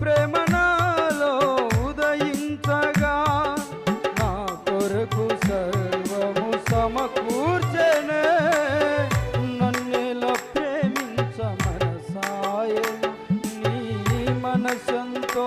ప్రేమ నాలో ఉదయించగా నా కొరకు సర్వము సమకూర్చెనే నన్నెలా ప్రేమించ మనసాయను నీ మనసంతో